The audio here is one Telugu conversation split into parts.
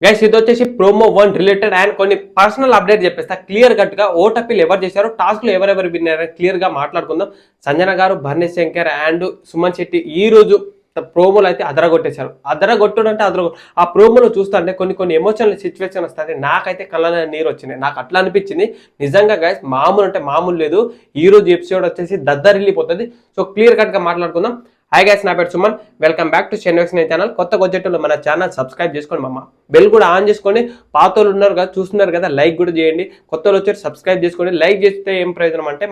గైస్ ఇది వచ్చేసి ప్రోమో 1 రిలేటెడ్ అండ్ కొన్ని పర్సనల్ అప్డేట్ చెప్పేస్తా క్లియర్ కట్ గా ఓటపీలు ఎవరు చేశారు టాస్క్ లో ఎవరెవరు విన్నారని క్లియర్ గా మాట్లాడుకుందాం. సంజన గారు, భరణి శంకర్ అండ్ సుమన్ శెట్టి ఈ రోజు ప్రోమోలు అయితే అదరగొట్టేశారు. అదరగొట్టడం అంటే ఆ ప్రోమోలో చూస్తా అంటే కొన్ని ఎమోషనల్ సిచ్యువేషన్ వస్తాయి. నాకైతే కళ్ళ నీరు వచ్చినాయి. నాకు అట్లా అనిపించింది నిజంగా గైస్. మామూలు అంటే మామూలు లేదు. ఈ రోజు ఎపిసోడ్ వచ్చేసి దద్దరిల్లిపోతుంది. సో క్లియర్ కట్ గా మాట్లాడుకుందాం. హాయ్ గైస్, నా పేరు Suman. Welcome back to Chennai channel. కొత్తగా వచ్చేటప్పుడు మన ఛానల్ సబ్స్క్రైబ్ చేసుకోండి మామ. బెల్ కూడా ఆన్ చేసుకోండి. పాతోళ్ళు ఉన్నారు కదా, చూస్తున్నారు కదా, లైక్ కూడా చేయండి. కొత్తలు వచ్చేసి సబ్స్క్రైబ్ చేసుకోండి. లైక్ చేస్తే ఏం ప్రయోజనం అంటే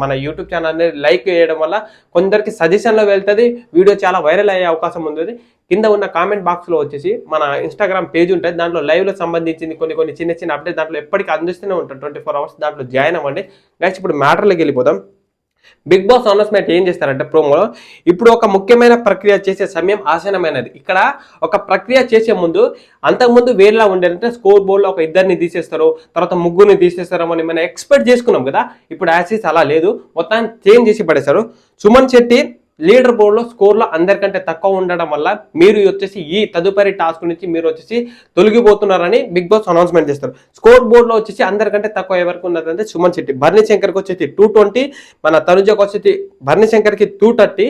మన యూట్యూబ్ ఛానల్ని లైక్ చేయడం వల్ల కొందరికి సజెషన్లో వెళ్తుంది, వీడియో చాలా వైరల్ అయ్యే అవకాశం ఉంది. కింద ఉన్న కామెంట్ బాక్స్లో వచ్చేసి మన ఇన్స్టాగ్రామ్ పేజ్ ఉంటుంది. దాంట్లో లైవ్లో సంబంధించింది కొన్ని చిన్న అప్డేట్ దాంట్లో ఎప్పటికీ అందిస్తూనే ఉంటాం. 24 hours దాంట్లో జాయిన్ అవ్వండి. గైస్ ఇప్పుడు మ్యాటర్లోకి వెళ్ళిపోదాం. బిగ్ బాస్ అనౌన్స్మెంట్ ఏం చేస్తారంటే ప్రోమోలో ఇప్పుడు ఒక ముఖ్యమైన ప్రక్రియ చేసే సమయం ఆసనమైనది. ఇక్కడ ఒక ప్రక్రియ చేసే ముందు అంతకుముందు వేరేలా ఉండేదంటే స్కోర్ బోర్డ్లో ఒక ఇద్దరిని తీసేస్తారు, తర్వాత ముగ్గురిని తీసేస్తారో అని మనం ఎక్స్పెక్ట్ చేసుకున్నాం కదా. ఇప్పుడు యాసిస్ అలా లేదు, మొత్తాన్ని చేంజ్ చేసి పడేశారు. సుమన్ శెట్టి లీడర్ బోర్డులో స్కోర్లో అందరికంటే తక్కువ ఉండడం వల్ల మీరు వచ్చేసి ఈ తదుపరి టాస్క్ నుంచి మీరు వచ్చేసి తొలగిపోతున్నారని బిగ్ బాస్ అనౌన్స్మెంట్ చేస్తారు. స్కోర్ బోర్డులో వచ్చేసి అందరికంటే తక్కువ ఎవరికి ఉన్నదంటే సుమన్ శెట్టి. భరణి శంకర్కి వచ్చేసి 220, మన తనుజకు వచ్చేసి భరణి శంకర్కి 230,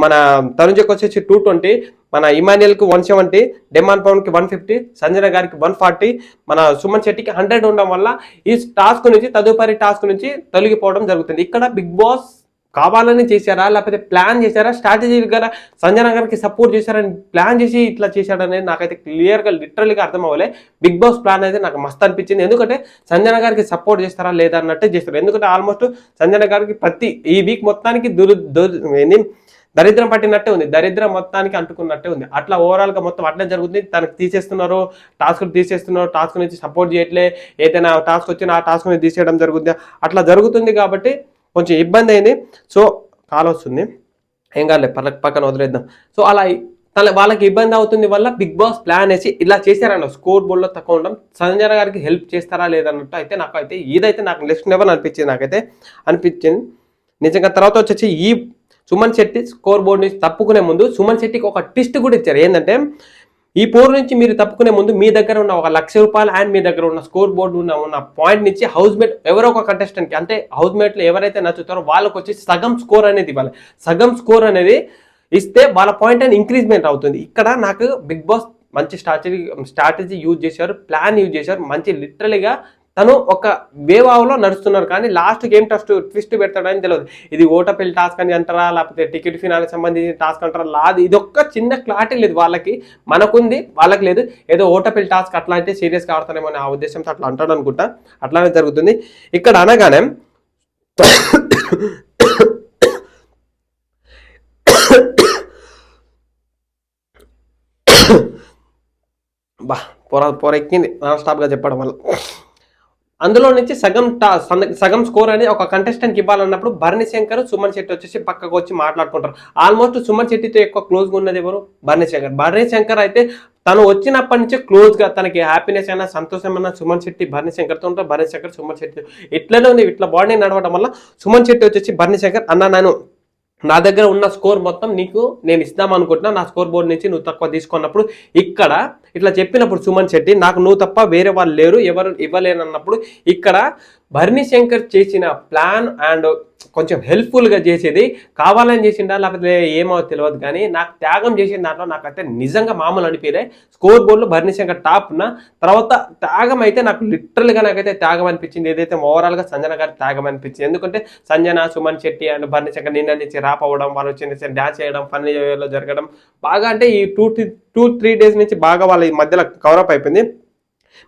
మన తనుజకు వచ్చేసి 220, మన ఇమాన్యుయల్కి 170, డెమాన్ పవన్కి 150, సంజన గారికి 140, మన సుమన్ శెట్టికి 100 ఉండడం వల్ల ఈ టాస్క్ నుంచి తదుపరి టాస్క్ నుంచి తొలగిపోవడం జరుగుతుంది. ఇక్కడ బిగ్ బాస్ కావాలని చేశారా, లేకపోతే ప్లాన్ చేశారా, స్ట్రాటజీగా సంజన గారికి సపోర్ట్ చేశారని ప్లాన్ చేసి ఇట్లా చేశాడనేది నాకైతే క్లియర్గా లిటరల్గా అర్థం అవ్వలే. బిగ్ బాస్ ప్లాన్ అయితే నాకు మస్తు అనిపించింది. ఎందుకంటే సంజన గారికి సపోర్ట్ చేస్తారా లేదా అన్నట్టే చేస్తారు. ఎందుకంటే ఆల్మోస్ట్ సంజన గారికి ఈ వీక్ మొత్తానికి దరిద్రం పట్టినట్టే ఉంది, దరిద్రం మొత్తానికి అంటుకున్నట్టే ఉంది. అట్లా ఓవరాల్గా మొత్తం అట్లే జరుగుతుంది. తనకు తీసేస్తున్నారు, టాస్క్ నుంచి సపోర్ట్ చేయట్లే, ఏదైనా టాస్క్ వచ్చినా ఆ టాస్క్ నుంచి తీసేయడం జరుగుతుంది. అట్లా జరుగుతుంది కాబట్టి కొంచెం ఇబ్బంది అయింది. సో కాల్ వస్తుంది, ఏం కాలే, పక్కన వదిలేద్దాం. సో అలా వాళ్ళకి ఇబ్బంది అవుతుంది వల్ల బిగ్ బాస్ ప్లాన్ వేసి ఇలా చేశారన్న స్కోర్ బోర్డ్లో తక్కువ ఉండడం. సంజన గారికి హెల్ప్ చేస్తారా లేదన్నట్టు అయితే నాకు నెక్స్ట్ లెవెల్ అనిపించింది నిజంగా. తర్వాత వచ్చేసి ఈ సుమన్ శెట్టి స్కోర్ బోర్డ్ నుంచి తప్పుకునే ముందు సుమన్ శెట్టికి ఒక ట్విస్ట్ కూడా ఇచ్చారు. ఏంటంటే ఈ పోర్ నుంచి మీరు తప్పుకునే ముందు మీ దగ్గర ఉన్న ₹1,00,000 అండ్ మీ దగ్గర ఉన్న స్కోర్ బోర్డు ఉన్న పాయింట్ నుంచి హౌస్ మేట్ ఎవరో ఒక కంటెస్టెంట్కి, అంటే హౌస్ మేట్లో ఎవరైతే నచ్చుతారో వాళ్ళకి వచ్చి సగం స్కోర్ అనేది ఇవ్వాలి. సగం స్కోర్ అనేది ఇస్తే వాళ్ళ పాయింట్ అని ఇంక్రీజ్మెంట్ అవుతుంది. ఇక్కడ నాకు బిగ్ బాస్ మంచి స్ట్రాటజీ యూజ్ చేశారు, ప్లాన్ యూజ్ చేశారు. మంచి లిటరలీగా తను ఒక వేవావ్లో నడుస్తున్నారు. కానీ లాస్ట్ గేమ్ ట్విస్ట్ పెడతాడని తెలియదు. ఇది ఓటపెల్ టాస్క్ అని అంటారా, లేకపోతే టికెట్ ఫినాలకు సంబంధించిన టాస్క్ అంటారా, ఇది ఒక్క చిన్న క్లారిటీ లేదు వాళ్ళకి. మనకుంది, వాళ్ళకి లేదు. ఏదో ఓటపెల్ టాస్క్ అట్లా అయితే సీరియస్గా ఆడతానేమో ఆ ఉద్దేశంతో అట్లా అంటాడు అనుకుంటా. అట్లానే జరుగుతుంది ఇక్కడ. అనగానే పొర ఎక్కింది నాన్ స్టాప్గా చెప్పడం వల్ల. అందులో నుంచి సగం స్కోర్ అని ఒక కంటెస్టెంట్కి ఇవ్వాలన్నప్పుడు భరణి శంకర్, సుమన్ శెట్టి వచ్చేసి పక్కకు వచ్చి మాట్లాడుకుంటారు. ఆల్మోస్ట్ సుమన్ శెట్టితో ఎక్కువ క్లోజ్గా ఉన్నది ఎవరు? భరణి శంకర్ అయితే తను వచ్చినప్పటి నుంచి క్లోజ్గా తనకి హ్యాపీనెస్ అయినా సంతోషం అయినా సుమన్ శెట్టి భరణి శంకర్తో ఉంటారు. భరణి శంకర్ సుమన్ శెట్టి ఇట్లనే ఉంది. ఇట్లా బాడీ నడవడం వల్ల సుమన్ శెట్టి వచ్చేసి భరణి శంకర్ అన్న, నా దగ్గర ఉన్న స్కోర్ మొత్తం నీకు నేను ఇద్దాం అనుకుంటున్నా, నా స్కోర్ బోర్డు నుంచి నువ్వు తక్కువ తీసుకున్నప్పుడు ఇక్కడ ఇట్లా చెప్పినప్పుడు సుమన్ శెట్టి నాకు నువ్వు తప్ప వేరే వాళ్ళు లేరు, ఎవరు ఇవ్వలేనన్నప్పుడు ఇక్కడ భరణి శంకర్ చేసిన ప్లాన్ అండ్ కొంచెం హెల్ప్ఫుల్గా చేసేది కావాలని చేసిండా లేకపోతే ఏమో తెలియదు, కానీ నాకు త్యాగం చేసిన దాంట్లో నాకైతే నిజంగా మామూలు అనిపించలే. స్కోర్ బోర్డులో భరణి శంకర్ టాప్ ఉన్న తర్వాత త్యాగం అయితే నాకు లిటరల్గా నాకైతే త్యాగం అనిపించింది. ఏదైతే ఓవరాల్గా సంజన గారి త్యాగం అనిపించింది. ఎందుకంటే సంజన, సుమన్ శెట్టి అండ్ భరణి శంకర్ నిన్న నుంచి ర్యాప్ అవ్వడం, వాళ్ళు వచ్చి డ్యాన్స్ చేయడం, ఫన్నీ వేలో జరగడం బాగా, అంటే ఈ 2-3 days నుంచి బాగా వాళ్ళ ఈ మధ్యలో కవరప్ అయిపోయింది.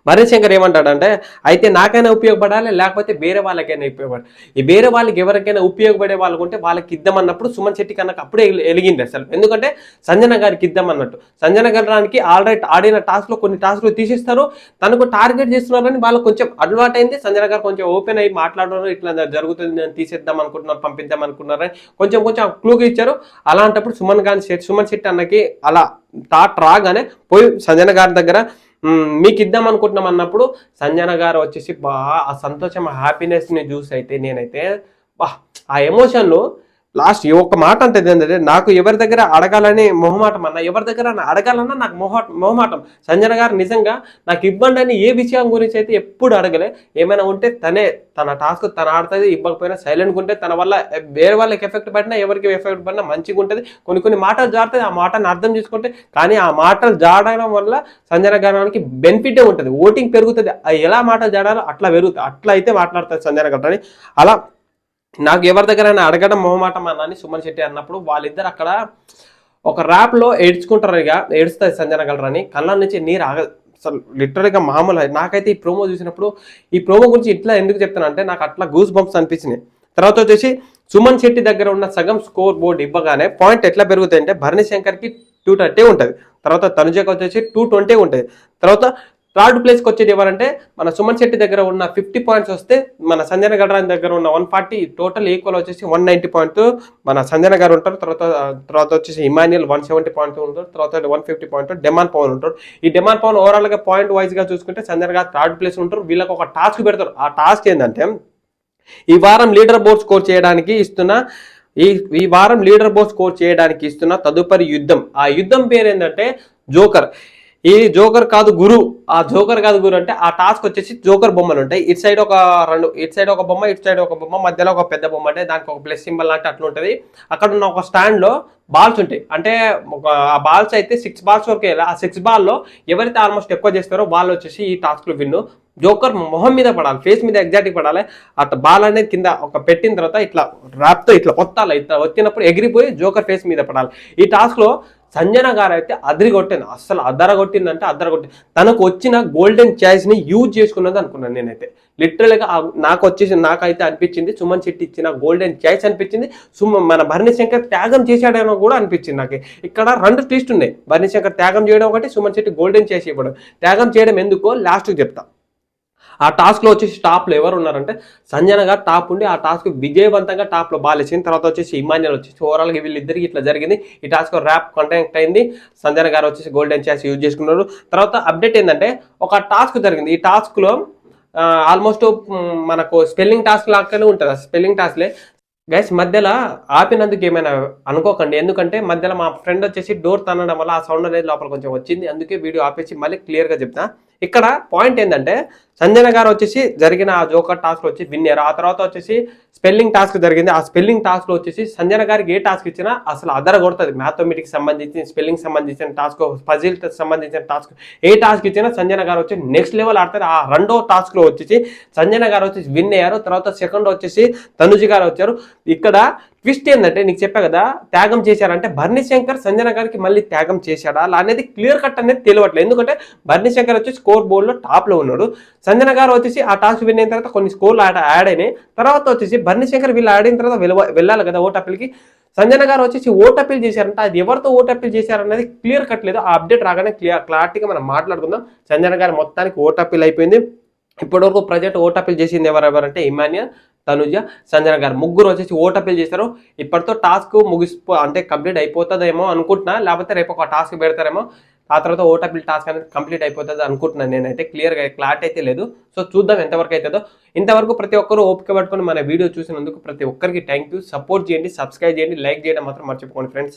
భరణి శంకర్ ఏమంటాడంటే అయితే నాకైనా ఉపయోగపడాలి, లేకపోతే వేరే వాళ్ళకైనా ఉపయోగపడాలి. ఈ వేరే వాళ్ళకి ఎవరికైనా ఉపయోగపడే వాళ్ళకు ఉంటే వాళ్ళకి ఇద్దామన్నప్పుడు సుమన్ శెట్టి కన్నా అప్పుడే ఎలిగింది అసలు. ఎందుకంటే సంజన గారికి ఇద్దామన్నట్టు. సంజన గారికి ఆల్రెడీ ఆడిన టాస్క్లో కొన్ని టాస్క్లు తీసిస్తారు, తనకు టార్గెట్ చేస్తున్నారని వాళ్ళకి కొంచెం అలవాటు అయింది. సంజన గారు కొంచెం ఓపెన్ అయ్యి మాట్లాడడం, ఇట్లా జరుగుతుంది, నేను తీసేద్దాం అనుకుంటున్నారు, పంపిద్దాం అనుకున్నారని కొంచెం క్లూగా ఇచ్చారు. అలాంటప్పుడు సుమన్ శెట్టి అన్నకి అలా థాట్ రాగానే పోయి సంజన గారి దగ్గర మీకు ఇద్దాం అనుకుంటున్నాం అన్నప్పుడు సంజన గారు వచ్చేసి ఆ సంతోషం, హ్యాపీనెస్ని చూసి అయితే నేనైతే ఆ ఎమోషన్లో లాస్ట్ ఒక మాట అంటే ఏంటంటే నాకు ఎవరి దగ్గర అడగాలని మొహమాటం అన్న, ఎవరి దగ్గర అడగాలన్నా నాకు మొహమాటం. సంజన గారు నిజంగా నాకు ఇవ్వండి అని ఏ విషయం గురించి అయితే ఎప్పుడు అడగలే. ఏమైనా ఉంటే తన టాస్క్ తను ఆడుతుంది, ఇవ్వకపోయినా సైలెంట్గా ఉంటే తన వల్ల వేరే వాళ్ళకి ఎఫెక్ట్ పడినా ఎవరికి ఎఫెక్ట్ పడినా మంచిగా ఉంటుంది. కొన్ని మాటలు జారుతుంది, ఆ మాటను అర్థం చేసుకుంటే, కానీ ఆ మాటలు జాడడం వల్ల సంజన గారికి బెనిఫిటే ఉంటుంది, ఓటింగ్ పెరుగుతుంది. ఎలా మాటలు జాడాలో అట్లా పెరుగుతుంది, అట్లా అయితే మాట్లాడుతుంది సంజన గారు. అలా నాకు ఎవరి దగ్గర అడగడం మొహమాటం అన్నని సుమన్ శెట్టి అన్నప్పుడు వాళ్ళిద్దరు అక్కడ ఒక ర్యాప్లో ఏడ్చుకుంటారు. ఇక ఏడుస్తుంది సంజన గలరని, కళ్ళ నుంచి నీరు ఆగదు అసలు, లిటరల్గా మామూలు. నాకైతే ఈ ప్రోమో చూసినప్పుడు, ఈ ప్రోమో గురించి ఇట్లా ఎందుకు చెప్తాను అంటే నాకు అట్లా గూస్ బంప్స్ అనిపించినాయి. తర్వాత వచ్చేసి సుమన్ శెట్టి దగ్గర ఉన్న సగం స్కోర్ బోర్డు ఇవ్వగానే పాయింట్ ఎట్లా పెరుగుతాయి అంటే భరణి శంకర్కి 230 ఉంటుంది, తర్వాత తనుజకి వచ్చేసి 220 ఉంటుంది. తర్వాత థర్డ్ ప్లేస్కి వచ్చేది ఎవరంటే మన సుమన్ శెట్టి దగ్గర ఉన్న 50 పాయింట్స్ వస్తే మన సంజన గడ్రాని దగ్గర ఉన్న 140, టోటల్ ఈక్వల్ వచ్చేసి 190 పాయింట్స్ మన సంజన గారు ఉంటారు. తర్వాత వచ్చేసి ఇమాన్యుయల్ 170 పాయింట్స్ ఉంటారు. తర్వాత 150 పాయింట్స్ డెమాన్ పవన్ ఉంటారు. ఈ డెమాన్ పవన్ ఓవరాల్గా పాయింట్ వైజ్గా చూసుకుంటే సంజన గారు థర్డ్ ప్లేస్ ఉంటారు. వీళ్ళకి ఒక టాస్క్ పెడతారు. ఆ టాస్క్ ఏంటంటే ఈ వారం లీడర్ బోర్డ్ స్కోర్ చేయడానికి ఇస్తున్న ఈ వారం లీడర్ బోర్డ్ స్కోర్ చేయడానికి ఇస్తున్న తదుపరి యుద్ధం. ఆ యుద్ధం పేరు ఏంటంటే జోకర్. ఈ జోకర్ కాదు గురు, ఆ జోకర్ కాదు గురు అంటే ఆ టాస్క్ వచ్చేసి జోకర్ బొమ్మలు ఉంటాయి. ఇటు సైడ్ ఒక బొమ్మ, ఇటు సైడ్ ఒక బొమ్మ, మధ్యలో ఒక పెద్ద బొమ్మ, అంటే దానికి ఒక ప్లస్ సింబల్ అంటే అట్లా ఉంటుంది. అక్కడ ఉన్న ఒక స్టాండ్లో బాల్స్ ఉంటాయి. అంటే ఆ బాల్స్ అయితే 6 బాల్స్ వరకు వెళ్ళాలి. ఆ 6 బాల్లో ఎవరైతే ఆల్మోస్ట్ ఎక్కువ చేస్తారో వాళ్ళు వచ్చేసి ఈ టాస్క్లో విన్ను. జోకర్ మొహం మీద పడాలి, ఫేస్ మీద ఎగ్జాక్ట్గా పడాలి. అట్లా బాల్ అనేది కింద ఒక పెట్టిన తర్వాత ఇట్లా ర్యాప్తో ఇట్లా కొత్తాలి, ఇట్లా వచ్చినప్పుడు ఎగిరిపోయి జోకర్ ఫేస్ మీద పడాలి. ఈ టాస్క్లో సంజన గారు అయితే అదిరిగొట్టింది, అస్సలు అద్దరగొట్టిందంటే అద్దరగొట్టింది. తనకు వచ్చిన గోల్డెన్ ఛాయిస్ని యూజ్ చేసుకున్నది అనుకున్నాను నేనైతే. లిటరల్గా నాకైతే అనిపించింది సుమన్ శెట్టి ఇచ్చిన గోల్డెన్ ఛాయిస్ అనిపించింది. మన భరణి శంకర్ త్యాగం చేశాడేమో కూడా అనిపించింది నాకు. ఇక్కడ 2 ట్విస్ట్ ఉన్నాయి, భరణి శంకర్ త్యాగం చేయడం ఒకటి, సుమన్ శెట్టి గోల్డెన్ ఛాయిస్ ఇవ్వడం. త్యాగం చేయడం ఎందుకో లాస్ట్కి చెప్తా. ఆ టాస్క్లో వచ్చేసి టాప్లో ఎవరు ఉన్నారంటే సంజన గారు టాప్ ఉండి ఆ టాస్క్ విజయవంతంగా టాప్లో బాలేసింది. తర్వాత వచ్చేసి ఇమాన్యుయల్ వచ్చేసి ఓవరాల్గా వీళ్ళిద్దరికి ఇట్లా జరిగింది. ఈ టాస్క్ ర్యాప్ కంటెక్ట్ అయింది, సంజన గారు వచ్చేసి గోల్డెన్ ఛాయిస్ యూజ్ చేసుకున్నారు. తర్వాత అప్డేట్ ఏంటంటే ఒక టాస్క్ జరిగింది. ఈ టాస్క్లో ఆల్మోస్ట్ మనకు స్పెల్లింగ్ టాస్క్ లాగానే ఉంటుంది. ఆ స్పెల్లింగ్ టాస్క్లే గైస్ మధ్యలో ఆపినందుకు ఏమైనా అనుకోకండి, ఎందుకంటే మధ్యలో మా ఫ్రెండ్ వచ్చేసి డోర్ తనడం వల్ల ఆ సౌండ్ అనేది లోపల కొంచెం వచ్చింది. అందుకే వీడియో ఆపేసి మళ్ళీ క్లియర్గా చెప్తా. ఇక్కడ పాయింట్ ఏంటంటే సంజన గారు వచ్చేసి జరిగిన ఆ జోకర్ టాస్క్ వచ్చి విన్నర్. ఆ తర్వాత వచ్చేసి స్పెల్లింగ్ టాస్క్ జరిగింది. ఆ స్పెల్లింగ్ టాస్క్లో వచ్చేసి సంజన గారికి ఏ టాస్క్ ఇచ్చినా అసలు అదర కొడుతుంది. మ్యాథమెటిక్స్ సంబంధించి, స్పెల్లింగ్ సంబంధించిన టాస్క్, పజిల్ సంబంధించిన టాస్క్, ఏ టాస్క్ ఇచ్చినా సంజన గారు వచ్చి నెక్స్ట్ లెవెల్ ఆడతారు. ఆ 2వ టాస్క్లో వచ్చేసి సంజన గారు వచ్చేసి విన్ అయ్యారు. తర్వాత సెకండ్ వచ్చేసి తనుజి గారు వచ్చారు. ఇక్కడ ట్విస్ట్ ఏంటంటే నీకు చెప్పా కదా త్యాగం చేశారంటే భరణి శంకర్ సంజన గారికి మళ్ళీ త్యాగం చేశాడా అలా అనేది క్లియర్ కట్ అనేది తెలియట్లేదు. ఎందుకంటే భరణి శంకర్ వచ్చి స్కోర్ బోర్డులో టాప్లో ఉన్నాడు. సంజన గారు వచ్చేసి ఆ టాస్క్ విన్ అయిన తర్వాత కొన్ని స్కోర్లు యాడ్ అయినాయి. తర్వాత వచ్చేసి భరణి శంకర్ వీళ్ళు ఆడిన తర్వాత వెళ్ళాలి కదా ఓటప్పిల్కి. సంజన గారు వచ్చేసి ఓటప్పీల్ చేశారంటే అది ఎవరితో ఓటప్పీల్ చేశారనేది క్లియర్ కట్ లేదు. ఆ అప్డేట్ రాగానే క్లారిటీగా మనం మాట్లాడుకుందాం. సంజన గారు మొత్తానికి ఓటప్పీల్ అయిపోయింది. ఇప్పటివరకు ప్రజెంట్ ఓటప్పీల్ చేసింది ఎవరెవరంటే ఇమాన్యుయల్, తనుజ, సంజన గారు ముగ్గురు వచ్చేసి ఓటప్పీల్ చేశారు. ఇప్పటితో టాస్క్ అంటే కంప్లీట్ అయిపోతుందేమో అనుకుంటున్నా, లేకపోతే రేపు ఒక టాస్క్ పెడతారేమో. ఆ తర్వాత ఓటప్పీల్ టాస్క్ అనేది కంప్లీట్ అయిపోతుంది అనుకుంటున్నాను నేనైతే. క్లియర్గా క్లారిటీ అయితే లేదు. సో చూద్దాం ఎంతవరకు అవుతుందో. ఇంతవరకు ప్రతి ఒక్కరు ఓపిక పట్టుకొని మన వీడియో చూసినందుకు ప్రతి ఒక్కరికి థ్యాంక్ యూ. సపోర్ట్ చేయండి, సబ్స్క్రైబ్ చేయండి, లైక్ చేయడం మాత్రం మర్చిపోకండి ఫ్రెండ్స్.